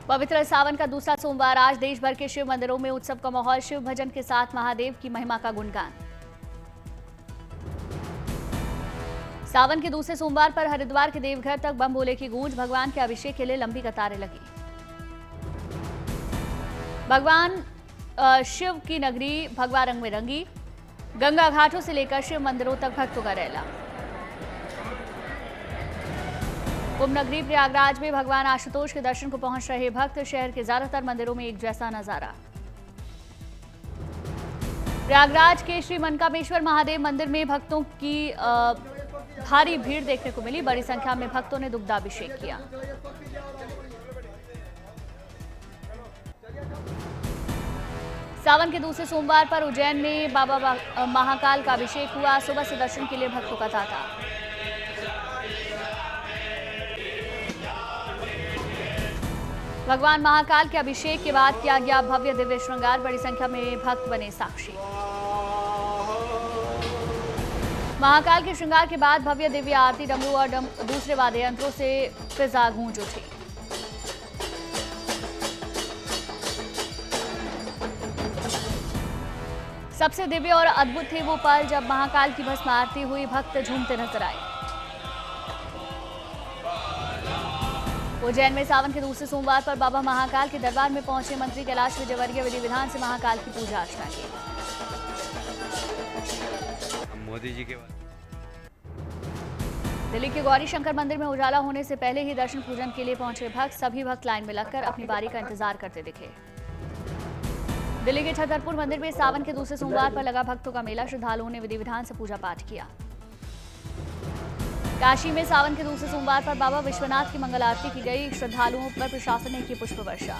पवित्र सावन का दूसरा सोमवार आज देश भर के शिव मंदिरों में उत्सव का माहौल। शिव भजन के साथ महादेव की महिमा का गुणगान। सावन के दूसरे सोमवार पर हरिद्वार के देवघर तक बम भोले की गूंज। भगवान के अभिषेक के लिए लंबी कतारें लगी। भगवान शिव की नगरी भगवा रंग में रंगी। गंगा घाटों से लेकर शिव मंदिरों तक भक्तों का रैला। कुंभ नगरी प्रयागराज में भगवान आशुतोष के दर्शन को पहुंच रहे भक्त। शहर के ज्यादातर मंदिरों में एक जैसा नजारा। प्रयागराज के श्री मनकामेश्वर महादेव मंदिर में भक्तों की भारी भीड़ देखने को मिली। बड़ी संख्या में भक्तों ने दुग्धाभिषेक किया। सावन के दूसरे सोमवार पर उज्जैन में बाबा महाकाल का अभिषेक हुआ। सुबह से दर्शन के लिए भक्तों का तांता। भगवान महाकाल के अभिषेक के बाद किया गया भव्य दिव्य श्रृंगार। बड़ी संख्या में भक्त बने साक्षी। महाकाल के श्रृंगार के बाद भव्य दिव्य आरती, डमरू और दूसरे वाद्य यंत्रों से फिजा गूंज उठी। सबसे दिव्य और अद्भुत थे वो पल जब महाकाल की भस्म आरती हुई। भक्त झूमते नजर आए। उज्जैन में सावन के दूसरे सोमवार पर बाबा महाकाल के दरबार में पहुंचे मंत्री कैलाश विजयवर्गीय विधि विधान से महाकाल की पूजा अर्चना की। मोदी जी के दिल्ली के गौरी शंकर मंदिर में उजाला होने से पहले ही दर्शन पूजन के लिए पहुंचे भक्त। सभी भक्त लाइन में लगकर अपनी बारी का इंतजार करते दिखे। दिल्ली के छतरपुर मंदिर में सावन के दूसरे सोमवार पर लगा भक्तों का मेला। श्रद्धालुओं ने विधि विधान से पूजा पाठ किया। काशी में सावन के दूसरे सोमवार पर बाबा विश्वनाथ की मंगल आरती की गई। श्रद्धालुओं पर प्रशासन ने की पुष्प वर्षा।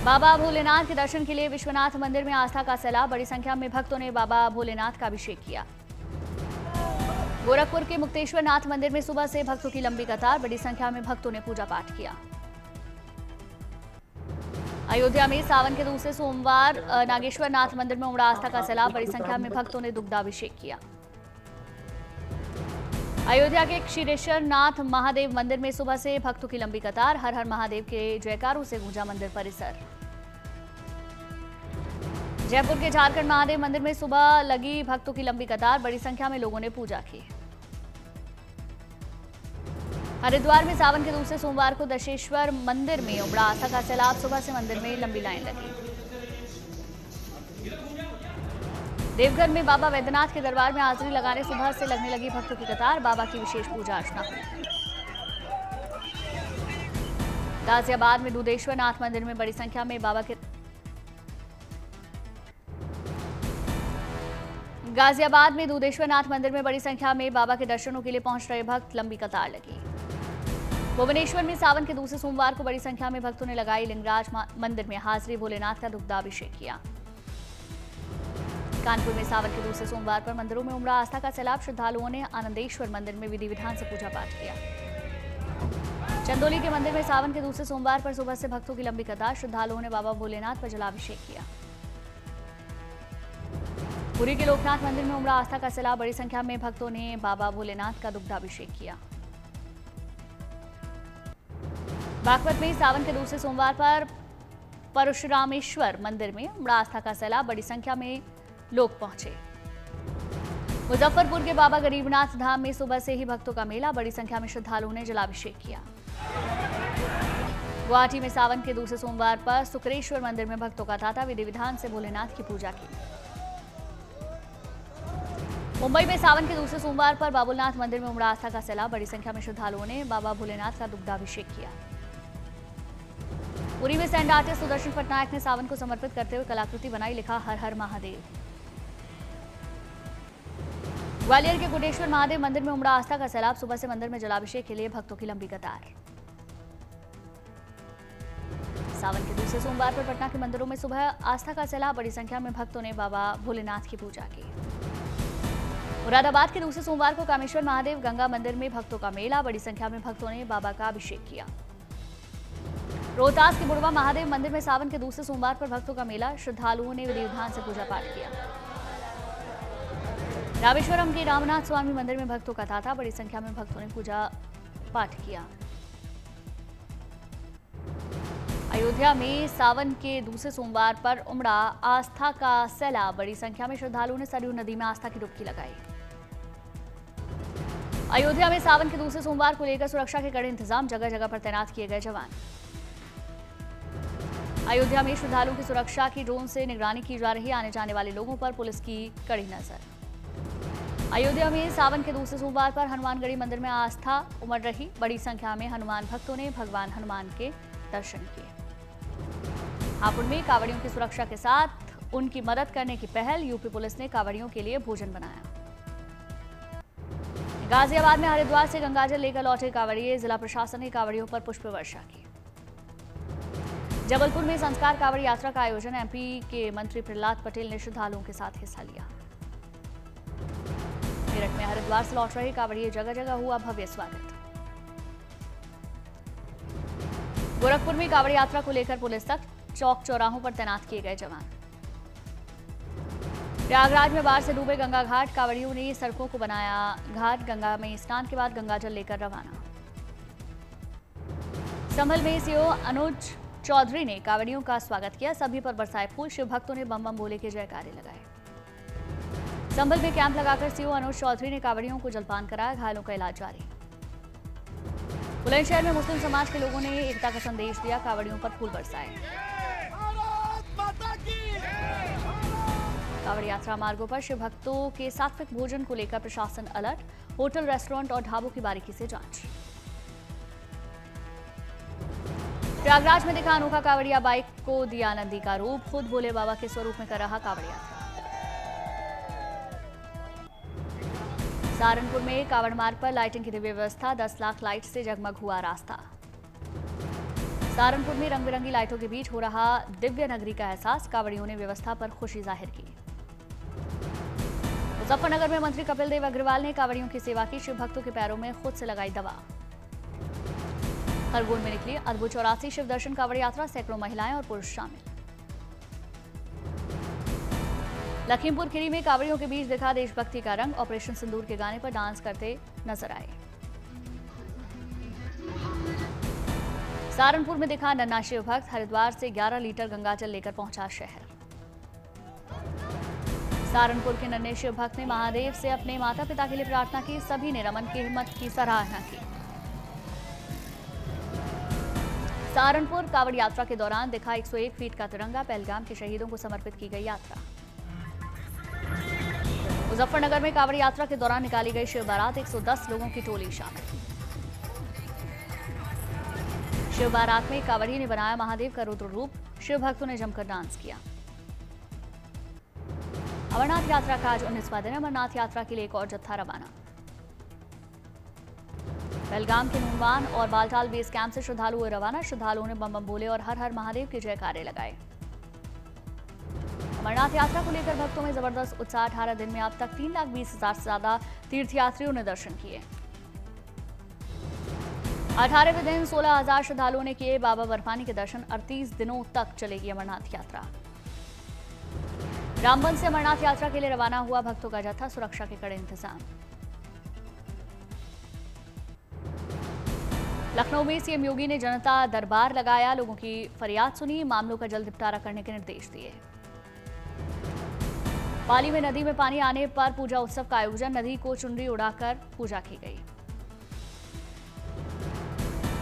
बाबा भोलेनाथ के दर्शन के लिए विश्वनाथ मंदिर में आस्था का सैलाब। बड़ी संख्या में भक्तों ने बाबा भोलेनाथ का अभिषेक किया। गोरखपुर के मुक्तेश्वर नाथ मंदिर में सुबह से भक्तों की लंबी कतार। बड़ी संख्या में भक्तों ने पूजा पाठ किया। अयोध्या में सावन के दूसरे सोमवार नागेश्वर नाथ मंदिर में उमड़ा आस्था का सैलाब। बड़ी संख्या में भक्तों ने दुग्धाभिषेक किया। अयोध्या के क्षीरेश्वर नाथ महादेव मंदिर में सुबह से भक्तों की लंबी कतार। हर हर महादेव के जयकारों से गूंजा मंदिर परिसर। जयपुर के झारखंड महादेव मंदिर में सुबह लगी भक्तों की लंबी कतार। बड़ी संख्या में लोगों ने पूजा की। हरिद्वार में सावन के दूसरे सोमवार को दशेश्वर मंदिर में उमड़ा आस्था का सैलाब। सुबह से मंदिर में लंबी लाइन लगी। देवघर में बाबा वैद्यनाथ के दरबार में हाजिरी लगाने सुबह से लगने लगी भक्तों की कतार। बाबा की विशेष पूजा अर्चना हुई। गाजियाबाद में दूधेश्वर नाथ मंदिर में बड़ी संख्या में गाजियाबाद में दूधेश्वर नाथ मंदिर में बड़ी संख्या में बाबा के दर्शनों के लिए पहुंच रहे भक्त। लंबी कतार लगी। भुवनेश्वर में सावन के दूसरे सोमवार को बड़ी संख्या में भक्तों ने लगाई लिंगराज मंदिर में हाजिरी। भोलेनाथ का दुग्धाभिषेक किया। कानपुर में सावन के दूसरे सोमवार पर मंदिरों में उमड़ा आस्था का सैलाब। श्रद्धालुओं ने आनंदेश्वर मंदिर में विधि विधान से पूजा पाठ किया। चंदौली के मंदिर में सावन के दूसरे सोमवार पर सुबह से भक्तों की लंबी कतार। श्रद्धालुओं ने बाबा भोलेनाथ पर जलाभिषेक किया। पुरी के लोकनाथ मंदिर में उमड़ा आस्था का सैलाब। बड़ी संख्या में भक्तों ने बाबा भोलेनाथ का दुग्धाभिषेक किया। बागपत में सावन के दूसरे सोमवार पर परशुरामेश्वर मंदिर में उमड़ा आस्था का सैलाब। बड़ी संख्या में लोग पहुंचे। मुजफ्फरपुर के बाबा गरीबनाथ धाम में सुबह से ही भक्तों का मेला। बड़ी संख्या में श्रद्धालुओं ने जलाभिषेक किया। गुवाहाटी में सावन के दूसरे सोमवार पर सुकरेश्वर मंदिर में भक्तों का तांता। विधि विधान से भोलेनाथ की पूजा की। मुंबई में सावन के दूसरे सोमवार पर बाबुलनाथ मंदिर में उमड़ा आस्था का सैलाब। बड़ी संख्या में श्रद्धालुओं ने बाबा भोलेनाथ का दुग्धाभिषेक किया। पुरी में सैंड आर्टिस्ट सुदर्शन पटनायक ने सावन को समर्पित करते हुए कलाकृति बनाई। लिखा हर हर महादेव। ग्वालियर के कोटेश्वर महादेव मंदिर में उमड़ा आस्था का सैलाब। सुबह से मंदिर में जलाभिषेक के लिए भक्तों की लंबी कतार। सावन के दूसरे सोमवार पर पटना के मंदिरों में सुबह आस्था का सैलाब। बड़ी संख्या में भक्तों ने बाबा भोलेनाथ की पूजा की। मुरादाबाद के दूसरे सोमवार को कामेश्वर महादेव गंगा मंदिर में भक्तों का मेला। बड़ी संख्या में भक्तों ने बाबा का अभिषेक किया। रोहतास के बुढ़वा महादेव मंदिर में सावन के दूसरे सोमवार पर भक्तों का मेला। श्रद्धालुओं ने विधि विधान से पूजा पाठ किया। रामेश्वरम के रामनाथ स्वामी मंदिर में भक्तों का तांता, बड़ी संख्या में भक्तों ने पूजा पाठ किया। अयोध्या में सावन के दूसरे सोमवार पर उमड़ा आस्था का सैलाब, बड़ी संख्या में श्रद्धालुओं ने सरयू नदी में आस्था की डुबकी लगाई। अयोध्या में सावन के दूसरे सोमवार को लेकर सुरक्षा के कड़े इंतजाम, जगह जगह पर तैनात किए गए जवान। अयोध्या में श्रद्धालुओं की सुरक्षा की ड्रोन से निगरानी की जा रही, आने जाने वाले लोगों पर पुलिस की कड़ी नजर। अयोध्या में सावन के दूसरे सोमवार पर हनुमानगढ़ी मंदिर में आस्था उमड़ रही, बड़ी संख्या में हनुमान भक्तों ने भगवान हनुमान के दर्शन किए। हापुड़ में कांवड़ियों की सुरक्षा के साथ उनकी मदद करने की पहल, यूपी पुलिस ने कांवड़ियों के लिए भोजन बनाया। गाजियाबाद में हरिद्वार से गंगाजल लेकर लौटे कांवड़िए, जिला प्रशासन ने कांवड़ियों पर पुष्प वर्षा की। जबलपुर में संस्कार कांवड़ यात्रा का आयोजन, एमपी के मंत्री प्रहलाद पटेल ने श्रद्धालुओं के साथ हिस्सा लिया। मेरठ में हरिद्वार से लौट रहे कांवड़िए, जगह जगह हुआ भव्य स्वागत। गोरखपुर में कांवड़ यात्रा को लेकर पुलिस तक चौक चौराहों पर तैनात किए गए जवान। प्रयागराज में बाढ़ से डूबे गंगा घाट, कांवड़ियों ने सड़कों को बनाया घाट, गंगा में स्नान के बाद गंगाजल लेकर रवाना। संभल में सीओ अनुज चौधरी ने कांवड़ियों का स्वागत किया, सभी पर बरसाए फूल, शिव भक्तों ने बम बम बोले के जयकारे लगाए। संभल में कैंप लगाकर सीओ अनुज चौधरी ने कांवड़ियों को जलपान कराया, घायलों का इलाज जारी। बुलंदशहर में मुस्लिम समाज के लोगों ने एकता का संदेश दिया, कांवड़ियों पर फूल बरसाए। कांवड़ यात्रा मार्गों पर शिव भक्तों के सात्विक भोजन को लेकर प्रशासन अलर्ट, होटल, रेस्टोरेंट और ढाबों की बारीकी से जांच। प्रयागराज में दिखा अनोखा कांवड़िया, बाइक को दिया नंदी का रूप, खुद भोले बाबा के स्वरूप में कर रहा कांवड़ यात्रा। सहारनपुर में कांवड़ मार्ग पर लाइटिंग की दिव्य व्यवस्था, 10 लाख लाइट से जगमग हुआ रास्ता। सहारनपुर में रंग बिरंगी लाइटों के बीच हो रहा दिव्य नगरी का एहसास, कांवड़ियों ने व्यवस्था पर खुशी जाहिर की। मुजफ्फरनगर में मंत्री कपिल देव अग्रवाल ने कांवड़ियों की सेवा की, शिव भक्तों के पैरों में खुद से लगाई दवा। खरगोन में निकली अद्भुत 84 शिव दर्शन कांवड़ यात्रा, सैकड़ों महिलाएं और पुरुष शामिल। लखीमपुर खीरी में कांवड़ियों के बीच दिखा देशभक्ति का रंग, ऑपरेशन सिंदूर के गाने पर डांस करते नजर आए। सहारनपुर में दिखा नन्हा शिव भक्त, हरिद्वार से 11 लीटर गंगाजल लेकर पहुंचा शहर। सहारनपुर के नन्हे शिव भक्त ने महादेव से अपने माता पिता के लिए प्रार्थना की, सभी ने रमन की हिम्मत की सराहना की। सहारनपुर कांवड़ यात्रा के दौरान दिखा 101 फीट का तिरंगा, पहलगाम के शहीदों को समर्पित की गई यात्रा। मुजफ्फरनगर में कांवड़ यात्रा के दौरान निकाली गई शिव बारात, 110 लोगों की टोली शामिल। शिव बारात में कांवड़िए ने बनाया महादेव का रुद्र रूप, शिव भक्तों ने जमकर डांस किया। अमरनाथ यात्रा का आज 19वां दिन, अमरनाथ यात्रा के लिए एक और जत्था रवाना। पहलगाम के नूनवान और बालटाल बेस कैंप से श्रद्धालु हुए रवाना, श्रद्धालुओं ने बम बम बोले और हर हर महादेव के जयकारे लगाए। अमरनाथ यात्रा को लेकर भक्तों में जबरदस्त उत्साह, 18 दिन में अब तक 3,20,000 से ज्यादा तीर्थयात्रियों ने दर्शन किए। 18वें दिन 16,000 श्रद्धालुओं ने किए बाबा बर्फानी के दर्शन, 38 दिनों तक चलेगी अमरनाथ यात्रा। रामबन से अमरनाथ यात्रा के लिए रवाना हुआ भक्तों का जत्था, सुरक्षा के कड़े इंतजाम। लखनऊ में सीएम योगी ने जनता दरबार लगाया, लोगों की फरियाद सुनी, मामलों का जल्द निपटारा करने के निर्देश दिए। पाली में नदी में पानी आने पर पूजा उत्सव का आयोजन, नदी को चुनरी उड़ाकर पूजा की गई।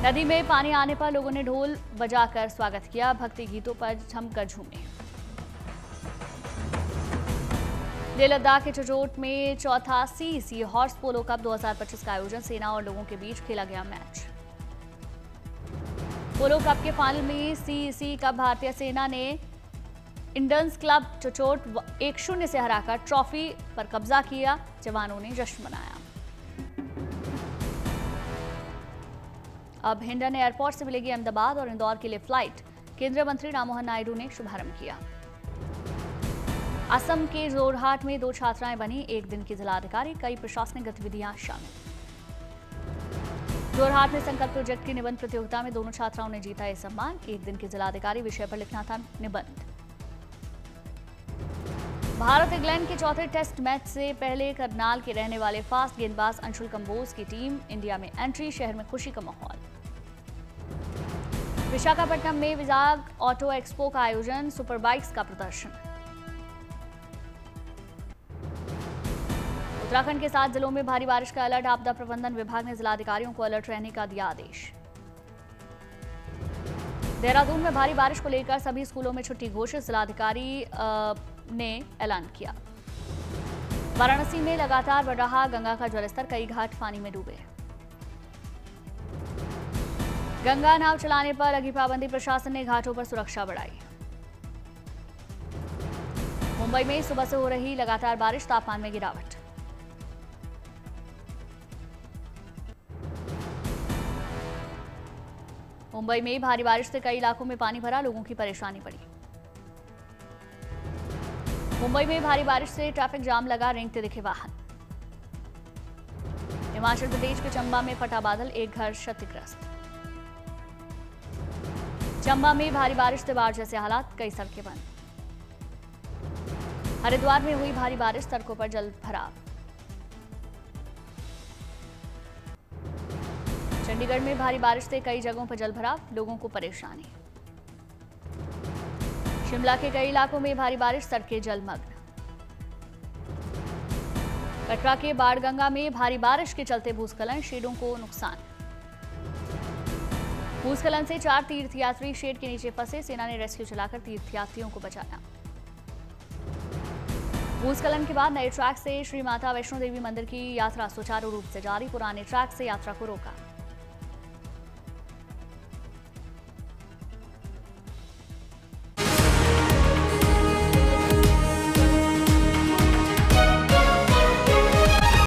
नदी में पानी आने पर लोगों ने ढोल बजाकर स्वागत किया, भक्ति गीतों पर जमकर झूमे। लेह लद्दाख के चचोट में चौथा सीईसी हॉर्स पोलो कप 2025 का आयोजन, सेना और लोगों के बीच खेला गया मैच। पोलो कप के फाइनल में सीईसी कप भारतीय सेना ने इंडियंस क्लब चचोट 1-0 से हराकर ट्रॉफी पर कब्जा किया, जवानों ने जश्न मनाया। अब हिंडन एयरपोर्ट से मिलेगी अहमदाबाद और इंदौर के लिए फ्लाइट, केंद्रीय मंत्री राममोहन नायडू ने शुभारंभ किया। असम के जोरहाट में 2 छात्राएं बनी एक दिन की जिलाधिकारी, कई प्रशासनिक गतिविधियां शामिल। जोरहाट में संकल्प प्रोजेक्ट की निबंध प्रतियोगिता में दोनों छात्राओं ने जीता यह सम्मान, एक दिन की जिलाधिकारी विषय पर लिखना था निबंध। भारत इंग्लैंड के चौथे टेस्ट मैच से पहले करनाल के रहने वाले फास्ट गेंदबाज अंशुल कंबोज की टीम इंडिया में एंट्री, शहर में खुशी का माहौल। विशाखापट्टनम में विजाग ऑटो एक्सपो का आयोजन, सुपर बाइक्स का प्रदर्शन। उत्तराखंड के 7 जिलों में भारी बारिश का अलर्ट, आपदा प्रबंधन विभाग ने जिलाधिकारियों को अलर्ट रहने का दिया आदेश। देहरादून में भारी बारिश को लेकर सभी स्कूलों में छुट्टी घोषित, जिलाधिकारी ने ऐलान किया। वाराणसी में लगातार बढ़ रहा गंगा का जलस्तर, कई घाट पानी में डूबे। गंगा नाव चलाने पर लगी पाबंदी, प्रशासन ने घाटों पर सुरक्षा बढ़ाई। मुंबई में सुबह से हो रही लगातार बारिश, तापमान में गिरावट। मुंबई में भारी बारिश से कई इलाकों में पानी भरा, लोगों की परेशानी बढ़ी। मुंबई में भारी बारिश से ट्रैफिक जाम लगा, रेंगते दिखे वाहन। हिमाचल प्रदेश के चंबा में फटा बादल, एक घर क्षतिग्रस्त। चंबा में भारी बारिश से बाढ़ जैसे हालात, कई सड़कें बंद। हरिद्वार में हुई भारी बारिश, सड़कों पर जल भराव। चंडीगढ़ में भारी बारिश से कई जगहों पर जल भराव, लोगों को परेशानी। शिमला के कई इलाकों में भारी बारिश, सड़कें जलमग्न। कटरा के बाणगंगा में भारी बारिश के चलते भूस्खलन, शेडों को नुकसान। भूस्खलन से 4 तीर्थयात्री शेड के नीचे फंसे, सेना ने रेस्क्यू चलाकर तीर्थयात्रियों को बचाया। भूस्खलन के बाद नए ट्रैक से श्री माता वैष्णो देवी मंदिर की यात्रा सुचारू रूप से जारी, पुराने ट्रैक से यात्रा को रोका।